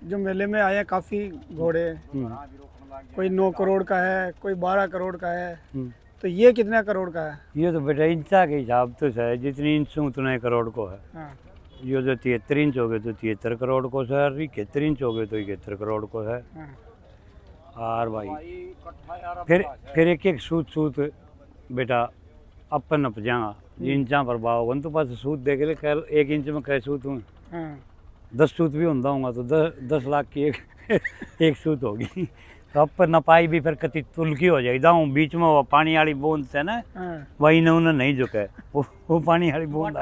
जो मेले में आए हैं काफ़ी घोड़े, कोई 9 करोड़ का है, कोई 12 करोड़ का है, तो ये कितने करोड़ का है? ये तो बेटा इंचा के हिसाब तो है, जितनी इंच उतने करोड़ को है। हाँ। ये जो 73 इंच हो गए तो 73 करोड़ को सर, 71 इंच हो गए तो 71 करोड़ को है। हाँ। और भाई फिर एक एक सूत बेटा अपन नप जाएगा इंचा पर भाव तो पास सूत देख ले कल 1 इंच में कै सूत हूँ। हाँ। 10 सूत भी होता हूँ तो 10 लाख की एक सूत होगी। तो अपन नपाई भी फिर कति तुलकी हो जाएगी दाऊँ बीच में वो पानी वाली बूंद से ना। हाँ। वही न उन्हें नहीं झुके वो पानी वाली बूंद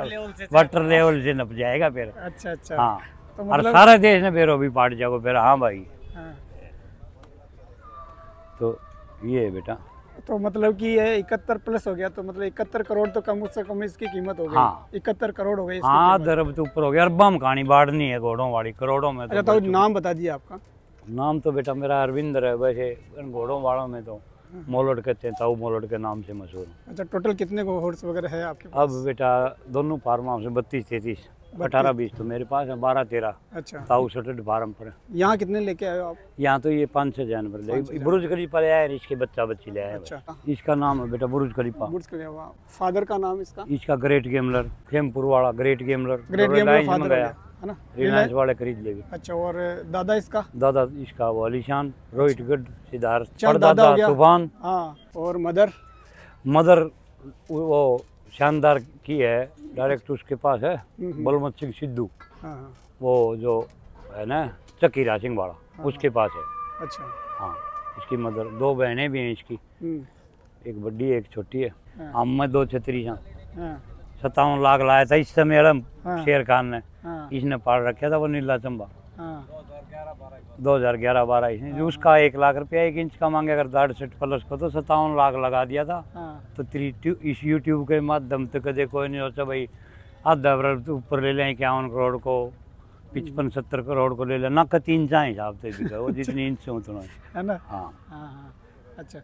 वाटर लेवल से नप जाएगा फिर। अच्छा अच्छा। हाँ तो और मतलब सारा देश ने फिर भी पाट जाओ फिर। हाँ भाई। हाँ। तो ये है बेटा। तो मतलब कि ये 71 प्लस हो गया, तो मतलब 71 करोड़ तो कम से कम इसकी कीमत हो गई। हाँ। 71 करोड़ हो गई इसकी हाँ कीमत। अरब तो ऊपर हो गया, अरबा में कहानी बाढ़नी है घोड़ों वाली, करोड़ों में। अच्छा तो नाम बता दीजिए आपका। नाम तो बेटा मेरा अरविंदर है, वैसे घोड़ों वालों में तो मोलट कहते हैं, ताऊ मोलट के नाम से मशहूर। अच्छा टोटल कितने हॉर्स वगैरह है आपके पास? अब बेटा दोनों फार्म हाउस 32 33 18 20 तो मेरे पास है, 12 13 अच्छा। ताऊ सटड फार्म पर। यहाँ कितने लेके आए हो आप? यहाँ तो ये 5-6 जानवर ले, बुर्ज खलीफा ले आया, इसके बच्चा बच्ची ले आया। अच्छा। इसका नाम है बेटा बुर्ज खलीफा। बुर्ज खलीफा। फादर का नाम इसका? इसका ग्रेट गेमलर, खेमपुर वाला great gambler. Great gambler father गया है ना, रिलायंस वाले खरीद लेंगे। अच्छा और दादा इसका? दादा इसका वो अलीशान, रोहितगढ़, सिद्धार्थ, दादा हो गया। तूफान। हाँ और मदर? मदर वो शानदार की है, डायरेक्ट उसके पास है बलवंत सिंह सिद्धू। हाँ। वो जो है ना चकीरा सिंह वाला, उसके पास है। अच्छा। हाँ इसकी मदर, 2 बहनें भी हैं इसकी, एक बड़ी एक छोटी है। हम में 2 छतरी हैं। 57 लाख लाया था इस समय शेर खान ने। इसने पाल रखा था वो नीला चंबा। 2011-12 इसने उसका 1 लाख रुपया 1 इंच का मांगे, अगर 60 प्लस को तो 57 लाख लगा दिया था। तो इस यूट्यूब के माध्यम से कदे कोई नहीं सोचा भाई आधा ऊपर ले लें 51 करोड़ को, 55-70 करोड़ को ले लें ना, का 3 इंचा हिसाब से बिका वो जितनी इंच से उतना है ना। हाँ हाँ। अच्छा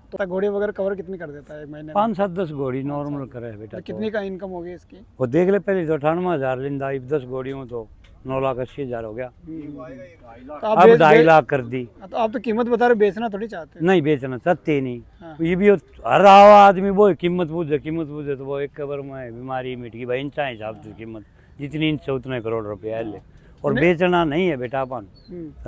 तो घोड़ी वगैरह कवर कितनी कर देता है एक महीने में? 5-7-10 घोड़ी नॉर्मल करे बेटा। तो कितनी का इनकम होगी इसकी? वो देख ले पहले तो 98,000 लिंदा, 10 घोड़ियों तो 9,80,000 हो गया। तो अब 2.5 लाख कर दी। तो आप तो कीमत बता रहे, बेचना थोड़ी चाहते हैं? नहीं बेचना चाहते ही नहीं। हाँ। ये भी हर आदमी वो कीमत पूछे तो वो एक खबर में बीमारी मिट गई भाई, इंचा हिसाब से कीमत जितनी इंच उतने करोड़ रुपया ले, और बेचना नहीं है बेटा अपन।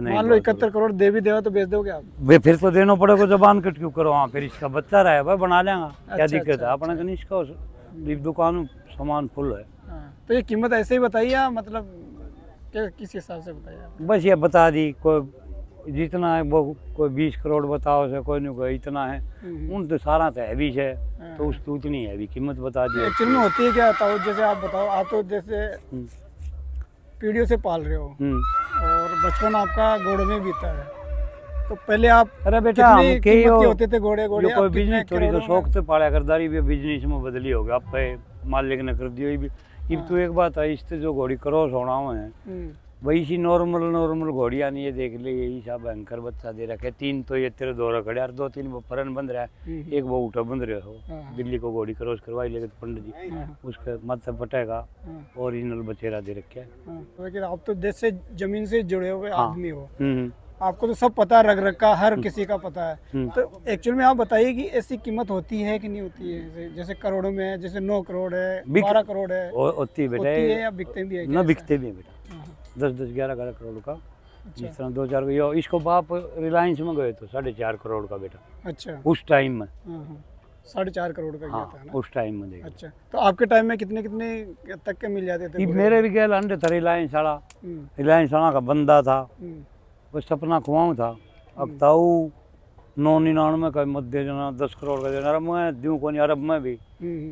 मान लो 71 करोड़ दे भी देगा तो बेच दोगे आप? फिर तो देना पड़ेगा, जबान कट क्यों करो। हाँ फिर इसका बच्चा रहा है भाई, बना लेगा। क्या दिक्कत है अपना कहीं, इसका दुकान सामान फुल है। तो ये कीमत ऐसे ही बताइए या मतलब किस हिसाब से बताइए? बस ये बता दी, कोई जितना है वो, कोई 20 करोड़ बताओ से, कोई नहीं कोई इतना है। उन तो सारा तो हैवी है, तो उसकी उतनी हैवी कीमत बता दी। एक्चुअली में होती है क्या बताओ, जैसे आप बताओ, आप तो जैसे पीढ़ियों से पाल रहे हो और बचपन आपका घोड़ों में बीता है, तो पहले आप अरे बेटा होते थे घोड़े? कोई बिजनेस थोड़ी तो शौक से पाला करदारी भी बिजनेस में बदली होगा, अब पे मालिक ने कर दिया भी। अब तो एक बात है, इससे जो घोड़ी क्रॉस होना है वही सी नॉर्मल घोड़िया नहीं है। देख ले यही सा भयंकर बच्चा दे रखे, 3 तो ये तेरे दौरा खड़े और 2-3 वो फरन बंद रहा है, एक वो उठा बंद रहे हो। दिल्ली को घोड़ी क्रॉस करवाई लेके पंडित जी, उसके मत से फटेगा ओरिजिनल बचेरा दे रखे है। लेकिन आप तो देश से जमीन से जुड़े हुए आदमी हो, आपको तो सब पता, रग रखा हर किसी का पता है। तो एक्चुअल में आप बताइए कि ऐसी कीमत होती है कि नहीं होती है? जैसे करोड़ों में है, जैसे 9 करोड़ है, 12 करोड़ है, होती है बेटा, या बिकते भी है? ना बिकते भी है बेटा, 10-10 11-11 करोड़ का। जिस तरह 2-4 इसको बाप रिलायंस में गए तो 4.5 करोड़ का बेटा। अच्छा उस टाइम में 4.5 करोड़ का गया था ना उस टाइम में। अच्छा तो आपके टाइम में कितने तक के मिल जाते थे? मेरे भी गया अंडे था रिलायंस वाला का बंदा था, वो सपना खुआऊँ था। अब ताऊ 999 का मत दे देना, 10 करोड़ का देना, मैं दूँ को नहीं अरब में भी।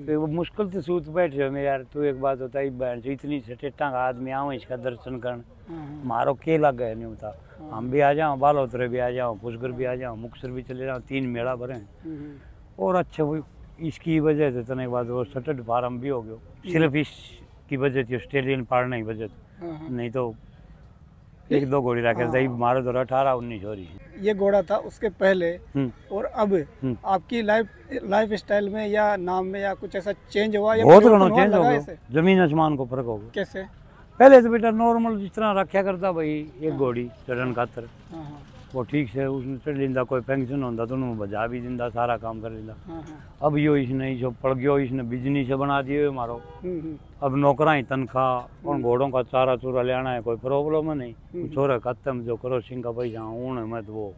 तो वो मुश्किल से सूत बैठे हो मेरे यार। तू एक बात होता है बहन से इतनी सटेटा का आदमी आओ इसका दर्शन कर, मारो के लग गए नहीं होता। हम भी आ जाओ, बालोतरे भी आ जाओ, पुष्कर भी आ जाओ, मुक्सर भी चले जाओ, 3 मेला भरे। और अच्छा वो इसकी वजह से तने बाद वो सटड फार्म भी हो गया, सिर्फ इसकी वजह थी, ऑस्ट्रेलियन पालने की वजह, नहीं तो 1-2 घोड़ी रखे थे मारो तो 18-19 हो रही। ये घोड़ा था उसके पहले और अब आपकी लाइफ स्टाइल में या नाम में या कुछ ऐसा चेंज हुआ? या बहुत घना चेंज हो गया, जमीन आसमान को फर्क हो गया। कैसे? पहले तो बेटा नॉर्मल जिस तरह रखा करता भाई एक घोड़ी चढ़न खातर, वो ठीक से उसने चढ़ लिंदा, कोई फंक्शन होता तो उन्होंने बजा भी दिंदा, सारा काम कर लिंदा। अब यो इसने जो पड़ गयो, इसने बिजनेस बना दिए मारो। अब नौकरा ही तनख्वाह और घोड़ों का चारा चूरा लेना है, कोई प्रॉब्लम है नहीं। छोरा खत्म जो क्रॉसिंग का पैसा ऊन मैं तो वो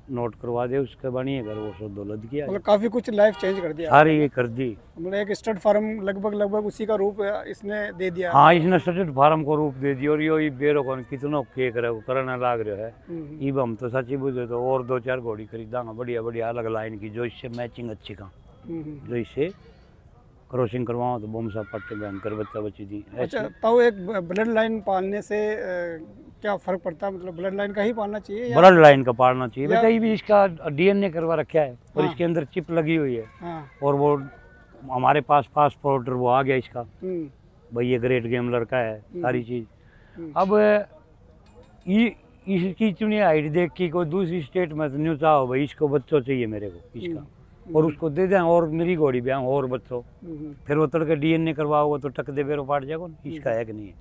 नोट करवा दे उसके बनिए घर, वो सब दौलत किया। मतलब काफी कुछ लाइफ चेंज कर दिया सारी ये कर दी। मतलब एक स्टड फार्म लगभग उसी का रूप इसने दे दिया। हाँ, इसने स्टड फार्म को रूप दे दिया। और यो बेरो को कितनो के करे वो करने लाग रहे है। इब हम तो सच्ची बुझे तो और 2-4 घोड़ी खरीदांगा बढ़िया बढ़िया अलग लाइन की, जो इससे मैचिंग अच्छी का, जो इससे क्रॉसिंग करवाओ तो बम सा पट्टे भयंकर बच्चा बच्ची दी। अच्छा, तो एक ब्लड लाइन पालने से क्या फर्क पड़ता है? मतलब ब्लड लाइन का ही पालना चाहिए? ब्लड लाइन का पालना चाहिए बेटा। ये भी इसका डीएनए करवा रखा है और इसके अंदर चिप लगी हुई है। और वो हमारे पास पासपोर्ट वो आ गया इसका, भाई ये ग्रेट गेम लड़का है, सारी चीज। अब इसकी चुनी हाइट देख के कोई दूसरी स्टेट में तो न्यू चाहो भाई इसको बच्चों चाहिए मेरे को इसका, और उसको दे दें और मेरी घोड़ी ब्याह और बच्चों, फिर वो तड़के डीएनए करवाओगे तो टक दे बेरो पाट जाएगा। इसका है कि नहीं है?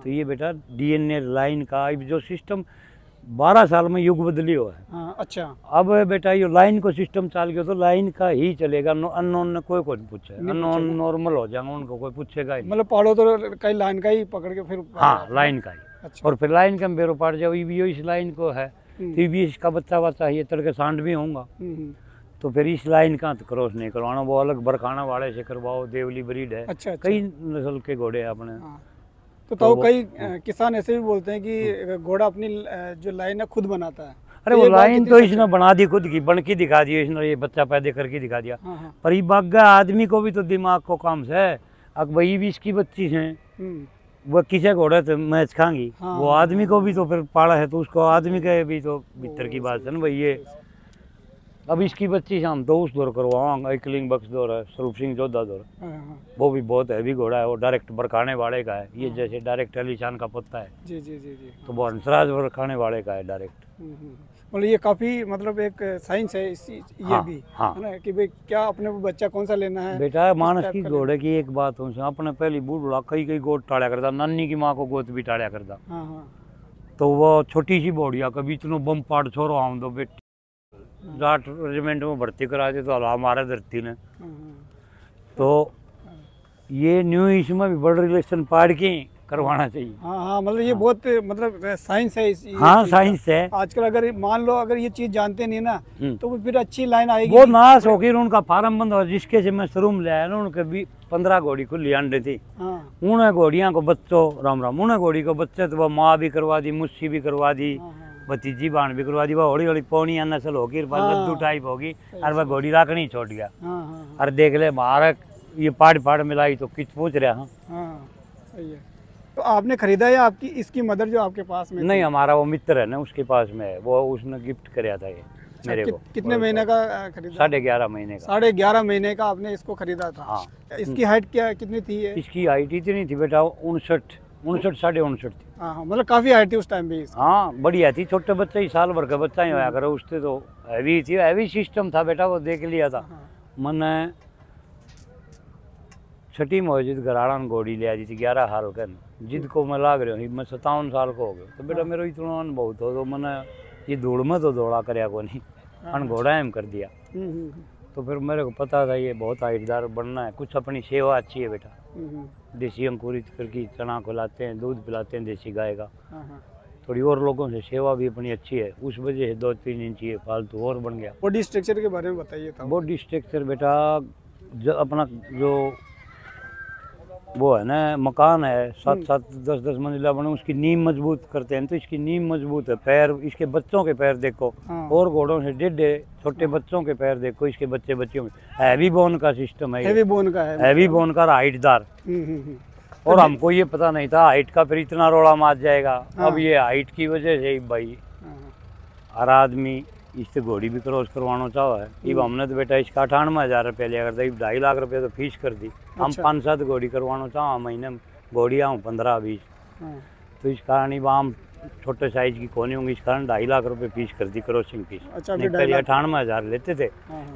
तो ये बेटा डीएनए लाइन का जो सिस्टम 12 साल में युग बदली हुआ है। अच्छा, अब बेटा ये लाइन को सिस्टम चाल गया तो लाइन का ही चलेगा। अननोन ने कोई पूछे, अननोन नॉर्मल हो जाएगा, उनको कोई पूछेगा ही। मतलब पाड़ो तो कई लाइन का ही पकड़ के फिर। हाँ, लाइन का ही। अच्छा। और फिर लाइन का बेरो पाट जाओ, ये इस लाइन को है तो भी इसका बच्चा बच्चा ये तड़के सांड भी होगा, तो फिर इस लाइन का तो क्रॉस नहीं करवाना, वो अलग बरखाना वाले से करवाओ, देवली ब्रीड है। अच्छा। कई नस्ल के घोड़े हैं अपने। तो कई किसान ऐसे भी बोलते हैं कि घोड़ा अपनी जो लाइन है खुद बनाता है। अरे वो लाइन तो इसने बना दी खुद की, बन के दिखा दी इसने, ये बच्चा पैदा करके दिखा दिया। पर ये बागा आदमी को भी तो दिमाग को काम से है। अब वही भी इसकी बच्ची है, वो किसे घोड़े तो मैच खाएंगी, वो आदमी को भी तो फिर पाला है, तो उसको आदमी के भी तो भीतर की बात है ना भाई। ये अब इसकी बच्ची शाम तो उस दौर करवाऊंगा, एकलिंग बख्श दौर है, स्वरूप सिंह जोधा दौर, वो भी बहुत हैवी घोड़ा है, वो डायरेक्ट बरखाने वाले का है। ये जैसे डायरेक्ट अलीशान का पत्ता है जी जी जी जी, तो वो हंसराज बरखाने वाले का है डायरेक्ट। मतलब ये काफी मतलब एक साइंस है ये भी है ना कि भाई क्या अपने को बच्चा कौन सा लेना है। बेटा मानस की घोड़े की एक बात हो, अपने पहली बूढ़ा कई गोद टाड़ा करता, नानी की माँ को गोद भी टाड़ा करता। तो वो छोटी सी बोड़िया कभी इतना बम पाट छोड़ो आऊँ तो बेटी जाट रेजिमेंट में भर्ती करा दे तो हमारे धरती ने। तो ये न्यू इसमें भी बड़ा रिलेशन पाड़ के करवाना चाहिए। हाँ, मतलब ये बहुत मतलब साइंस है। हाँ, साइंस है। आजकल अगर मान लो अगर ये चीज जानते नहीं ना तो फिर अच्छी लाइन आएगी। वो नाश होगी, उनका फार्म बंद हो, जिसके से मैं शुरू में ले आया ना, उनके भी 15 घोड़ी खुली अंडे थी। उन्हें घोड़ियाँ को बच्चों राम राम, उन्हें घोड़ी को बच्चे तो वो माँ भी करवा दी, मुस्सी भी करवा दी, भतीजी बाण भी करवा दी। वो हौली हौली पौनी नस्ल होगी, लद्दू टाइप होगी, और वह घोड़ी राखनी छोड़ गया। और देख ले भारत ये पाड़ मिलाई तो किच पूछ रहा। सही है। तो आपने खरीदा या आपकी इसकी मदर जो आपके पास में? नहीं, हमारा वो मित्र है ना, उसके पास में है, वो उसने गिफ्ट कराया था ये मेरे को। कितने महीने का खरीदा? 11.5 महीने का। 11.5 महीने का आपने इसको खरीदा था। हाँ। इसकी हाइट क्या कितनी थी? इसकी हाइट इतनी थी बेटा 59 साढ़े 59 थी। हाँ, मतलब काफी हाइट थी उस टाइम भी। हाँ, बढ़िया थी। छोटे बच्चे ही साल भर का बच्चा ही होया करो, उससे तो हैवी थी, हैवी सिस्टम था बेटा, वो देख लिया था मैंने। छठी मौजिद घराड़ा घोड़ी ले आई थी 11 साल का, जिद को मैं लाग रहा हूँ, मैं 57 साल को हो गया। तो बेटा मेरा इतना अनुभव था, तो मैंने ये दौड़ में तो दौड़ा करया को नहीं, अन घोड़ा एम कर दिया। तो फिर मेरे को पता था ये बहुत हाइटदार बनना है, कुछ अपनी सेवा अच्छी है बेटा। देसी अंकुरित करके चना खिलाते हैं, दूध पिलाते हैं देसी गाय का, थोड़ी और लोगों से सेवा भी अपनी अच्छी है, उस वजह से 2-3 इंच ये फालतू और बन गया। बॉडी स्ट्रक्चर के बारे में बताइए। बॉडी स्ट्रक्चर बेटा अपना जो वो है ना मकान है 7-7 10-10 मंजिला बने, उसकी नींव मजबूत करते हैं, तो इसकी नींव मजबूत है। पैर इसके बच्चों के पैर देखो, और घोड़ों से डेढ़े छोटे बच्चों के पैर देखो, इसके बच्चों में हैवी बोन का सिस्टम है, हैवी बोन का है, हैवी बोन का हाइटदार। और हमको ये पता नहीं था हाइट का, फिर इतना रोड़ा मार जाएगा। अब ये हाइट की वजह से भाई हर आदमी इससे घोड़ी भी क्रॉस करवाना चाहो है। अब हमने तो बेटा इसका 98,000 रुपया लिया करता, 2.5 लाख रुपया तो फीस कर दी। हम 5-7 घोड़ी करवाना चाहो महीने में, घोड़ी आऊँ 15-20। तो इस कारण हम छोटे साइज की कोनी होंगी, इस कारण 2.5 लाख रुपए फीस कर दी क्रॉसिंग फीस। अच्छा, नहीं पहले 98,000 लेते थे।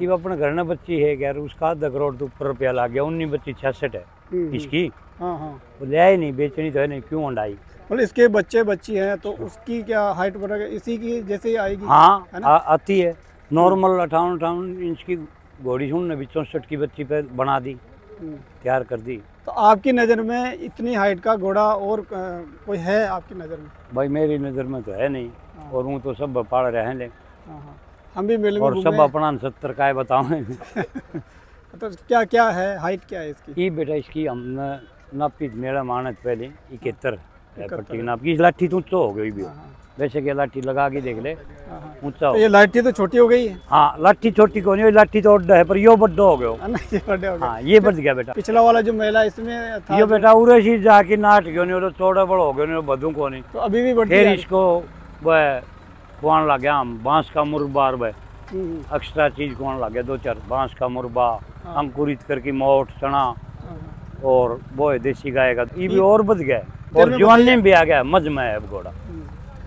ये अपने घर में बच्ची है यार, उसका आधा करोड़ तो ऊपर रुपया लग गया। 19 बच्ची 66 है इसकी। वो ले आई नहीं, बेचनी तो है नहीं, क्यों अंडाई। मतलब इसके बच्चे बच्ची हैं तो उसकी क्या हाइट बढ़ेगा, इसी की जैसे ही आएगी? हाँ आती है नॉर्मल 58 इंच की घोड़ी सुन ने 64 की बच्ची पे बना दी, तैयार कर दी। तो आपकी नज़र में इतनी हाइट का घोड़ा और कोई है आपकी नज़र में? भाई मेरी नज़र में तो है नहीं। और वो तो सब पाड़ रहे हैं ले। हम भी मेले में और सब अपना 70 का है बताओ। तो क्या क्या है, हाइट क्या है इसकी? ये बेटा इसकी हमने नापी मेरा मानत पहले 71 पट्टी की नाप की। इस लाठी तो ऊँचा हो गई भी, वैसे कि लाठी लगा के देख ले ऊँचा हो। ये लाठी तो छोटी हो गई है। हाँ लाठी छोटी कौन है, लाठी तो ओड्डा है पर यो बड्डा हो गया। हाँ ये बढ़ गया बेटा। पिछला वाला जो मेला इसमें था यो बेटा उरे सी जाके नाट क्यों नहीं, चौड़ा बड़ा हो गया बधू को नहीं। तो अभी भी बढ़ती फिर है। इसको वह खुआन लग गया हम बांस का मुरबा, वह एक्स्ट्रा चीज खुआन लग गया 2-4 बांस का मुरबा, अंकुरित करके मोट चना और वो है देसी गाय का, ये भी और बढ़ गया। और जवानी में भी आ गया, मज में है अब घोड़ा,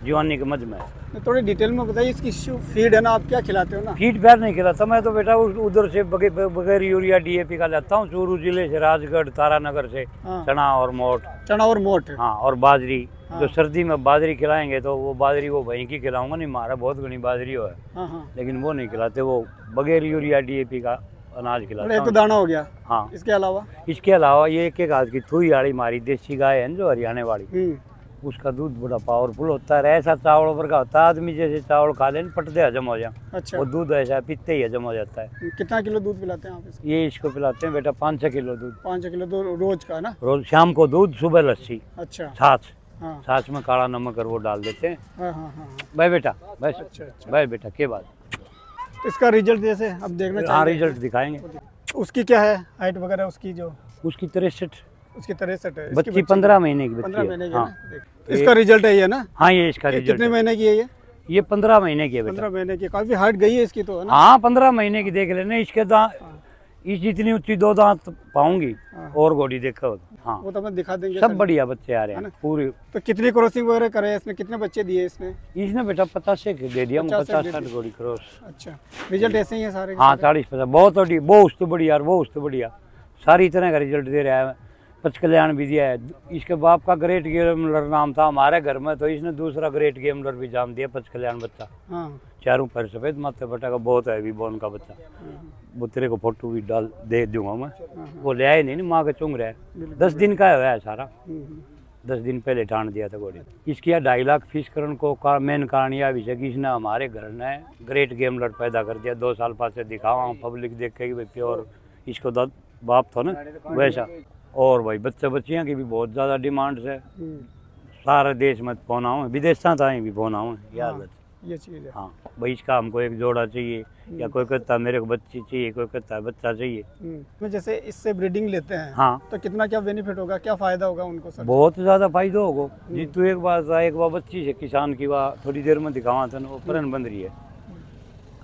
जवानी के मज में है। थोड़ी डिटेल में बताइए इसकी फीड है ना, आप क्या खिलाते हो ना? फीड पैर नहीं खिलाता मैं तो बेटा, उधर से बगैर यूरिया DAP का लाता हूँ, चूरू जिले से, राजगढ़ तारानगर से। चना और मोट। हाँ और बाजरी। जो सर्दी में बाजरी खिलाएंगे तो वो बाजरी वो वहीं की खिलाऊंगा, नहीं मारा बहुत घनी बाजरी हो है, लेकिन वो नहीं खिलाते, वो बगैर यूरिया DAP का अनाज खिलाते। एक तो दाना हो गया। हाँ इसके अलावा ये एक हाथ की थुई आड़ी मारी देसी गाय है जो हरियाणा वाली, उसका दूध बड़ा पावरफुल होता है। ऐसा चावल पर का होता है, आदमी जैसे चावल खा लें पटदे हजम हो जाए। अच्छा। वो दूध ऐसा पीते ही हजम हो जाता है। कितना किलो दूध पिलाते हैं आप इसको? ये इसको पिलाते हैं बेटा 5-6 किलो दूध। 5 किलो दूध रोज का ना? रोज शाम को दूध, सुबह लस्सी। अच्छा। छाछ में काला नमक और वो डाल देते हैं। भाई बेटा बस। अच्छा। भाई बेटा के बाद इसका रिजल्ट जैसे अब देखना चाहिए। हाँ रिजल्ट दिखाएंगे। उसकी क्या है हाइट वगैरह उसकी? जो उसकी 63 है। बच्ची 15 महीने की बच्ची 15 महीने की है। इसका रिजल्ट है ये ना? हाँ ये इसका रिजल्ट। कितने महीने की है ये 15 महीने की है बेटा। 15 महीने की। काफी हाइट गई है इसकी तो, है ना? हाँ 15 महीने की देख लेना। इसके दांत इस जितनी ऊंची 2 दांत पाऊंगी और घोड़ी देखो। हाँ वो तो मैं दिखा देंगे। सब बढ़िया बच्चे आ रहे हैं पूरी। तो कितनी क्रॉसिंग वगैरह करे इसने, कितने बच्चे दिए इसने बेटा 50 दे दिया, 50-60 घोड़ी क्रॉस। अच्छा रिजल्ट ऐसे ही है सारे? हाँ 40-50 बहुत बढ़िया, बहुत बढ़िया सारी तरह का रिजल्ट दे रहा है। पचकल्याण भी दिया है। इसके बाप का ग्रेट गेमलर नाम था हमारे घर में, तो इसने दूसरा ग्रेट गेमलर भी जाम दिया पचकल्याण बच्चा। चारों पैर सफेद, माथे बटा का बहुत है बोन का बच्चा। वो तेरे को फोटो भी डाल दे दूंगा मैं। वो ले आए नहीं माँ के चुंग रहा है, 10 दिन का है सारा। 10 दिन पहले ठान दिया था घोड़ी। इसकी 2.5 लाख फीस करण को मेन कारण यह भी है कि इसने हमारे घर ने ग्रेट गेमलर पैदा कर दिया। 2 साल पास से दिखावा पब्लिक देख के भाई प्योर इसको बाप था ना वैसा। और भाई बच्चे बच्चियाँ की भी बहुत ज़्यादा डिमांड है। सारे देश में फोन आओ, विदेशा था भी फोन आओ यार। ये चीज़ है। हाँ भाई इसका हमको एक जोड़ा चाहिए, या कोई कहता है मेरे को बच्ची चाहिए, कोई कहता है बच्चा चाहिए। जैसे इससे ब्रीडिंग लेते हैं हाँ तो कितना क्या बेनिफिट होगा, क्या फायदा होगा उनको सर? बहुत ज़्यादा फायदा होगा जी। तू एक बार बच्ची से किसान की बात थोड़ी देर में दिखावा था ना, वो परन बन रही है।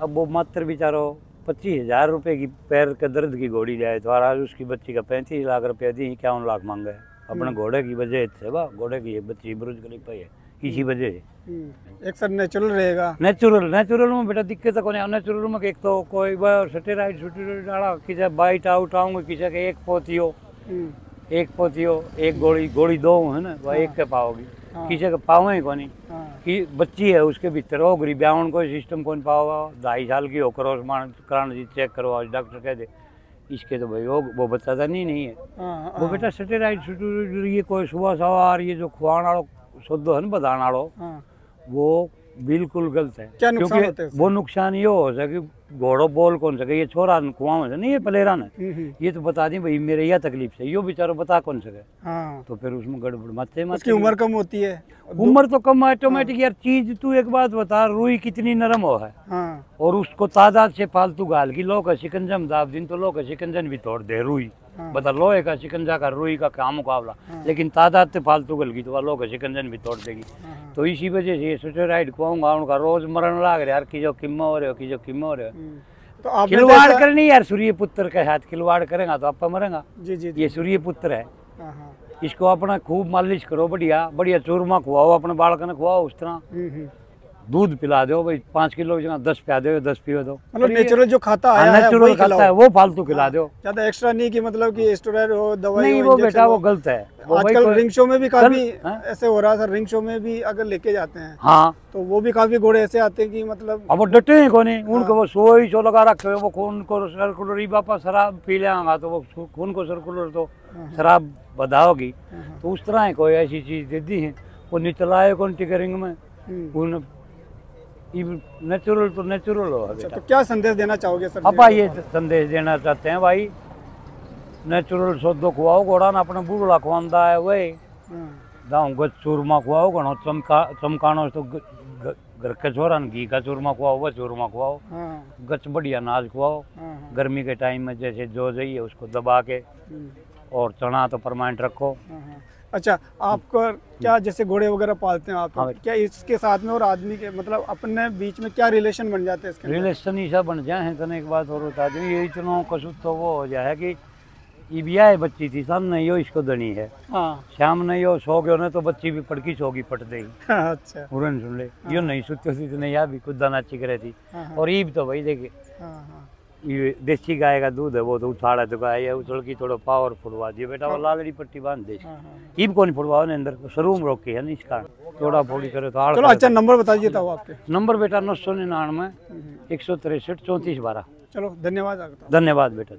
अब वो मात्र बेचारो 25,000 रुपये की पैर के दर्द की घोड़ी जाए तो आज उसकी बच्ची का 35 लाख रुपया दी, 51 लाख मांगा है। अपने घोड़े की वजह से वाह, घोड़े की बच्ची बुरुज खलीफा है इसी वजह से। एक सर नेचुरल रहेगा। नेचुरल में बेटा दिक्कत को नहीं। नेचुरल में एक तो कोई स्टेरॉइड डाला किसी बाइट आउट आऊंगे, किसी के एक पोती हो, एक घोड़ी 2 है ना, वह एक के पाओगी। किसी के पावे ही कोनी कि बच्ची है उसके भीतर हो गरी ब्यावन कोई सिस्टम कौन पाओगा। 2.5 साल की हो क्रॉस कराना जी, चेक करो आज डॉक्टर कह दे इसके तो भाई वो बच्चा था नहीं है। वो बेटा स्टेरॉइड ये कोई सुबह सवार ये जो खुआन वालों शुद्ध है ना बदान वालों, वो बिल्कुल गलत है। क्या नुकसान होते हैं? वो नुकसान ये हो सके घोड़ो बोल कौन सके, ये छोरा कुआं से नहीं, ये पलेरा ने ये तो बता दी भाई मेरे यह तकलीफ से, यो बेचारा बता कौन सके। तो फिर उसमें गड़बड़ मचे। उसकी उम्र कम होती है। उम्र तो कम ऑटोमेटिक यार चीज। तू एक बात बता, रुई कितनी नरम हो है और उसको तादाद से फालतू गाल की लोग शिकंजम दाब दिन तो लोग शिकंजन भी तोड़ दे रुई। बता लोहे का शिकंजा का रुई का क्या मुकाबला, लेकिन तादाद से फालतू गल की तो लोग शिकंजन भी तोड़ देगी। तो इसी वजह से ये स्टेरॉइड खुआऊंगा उनका रोज मरण लाग रहा यार कि जो किम्मा हो रहे हो, कि जो किम्मा हो रहे हो। तो आप खिलवाड़ करनी यार, सूर्य पुत्र के साथ खिलवाड़ करेगा तो आप मरेगा। जी। ये सूर्य पुत्र है। इसको अपना खूब मालिश करो, बढ़िया बढ़िया चूरमा खुआओ, अपने बालक ने खुआओ उस तरह। दूध पिला दो भाई, 5 किलो की जगह 10 पिला दो, 10 पियो दो। मतलब नेचुरल जो खाता है नेचुरल खाता है वो फालतू खिला दो, ज्यादा एक्स्ट्रा नहीं कि मतलब कि स्टेरॉइड हो, दवाई नहीं, हो, वो बेटा वो गलत है। आजकल रिंग शो में भी काफी ऐसे हो रहा है सर, रिंग शो में भी अगर लेके जाते हैं हाँ तो वो भी काफी घोड़े ऐसे आते हैं कि मतलब अब वो डटे हैं कोनी, उनको वो सोई सो लगा रखे हो, वो खून को सर्कुलर ही बापा शराब पी लेगा तो वो खून को सर्कुलर तो शराब बधाओगी, तो उस तरह कोई ऐसी चीज दे दी है वो निचलाए कौन टिकरिंग में उन नेचुरल तो नेचुरल हो। अच्छा, तो क्या संदेश देना चाहोगे सर? अपा ये संदेश देना चाहते हैं भाई, नेचुरल सौदो खुआओ घोड़ा ना, अपने बूढ़ा खुआंदा है वही दाऊ गच चूरमा खुआओ, घणो चमकानो तो घर के छोरा घी का चूरमा खुआओ, वह चूरमा खुआओ, गच बढ़िया नाज खुआओ, गर्मी के टाइम में जैसे जो चाहिए उसको दबा के, और चना तो परमानेंट रखो। अच्छा, आपका क्या जैसे घोड़े वगैरह पालते हैं आप, क्या इसके साथ में और आदमी के मतलब अपने बीच में क्या रिलेशन बन जाते हैं? इसके रिलेशन ही सब बन जाए हैं। तो एक बात और बता दूँ, ये इतना कसुत तो वो हो जाए कि ये ब्याह बच्ची थी, शाम नहीं हो इसको दनी है, शाम नहीं हो सो गयो ने तो बच्ची भी पड़की सोगी पट देगी। अच्छा, उड़न सुन ले यो नहीं सुती थी तो नहीं या भी खुदा नाची करे थी। और ईब तो भाई देखे ये देसी गाय का दूध है, वो तो उछाड़ा तो गाय है, उछल की थोड़ा पावर फुड़वा दिए बेटा, वो लालड़ी पट्टी बांध दे, ईब को नहीं फुड़वाओ ने अंदर शुरू में रोकी है ना इसका थोड़ा फोड़ी करे तो। चलो अच्छा, नंबर बता दीजिए तब आपके। नंबर बेटा 999 163 34 12। चलो धन्यवाद। धन्यवाद बेटा।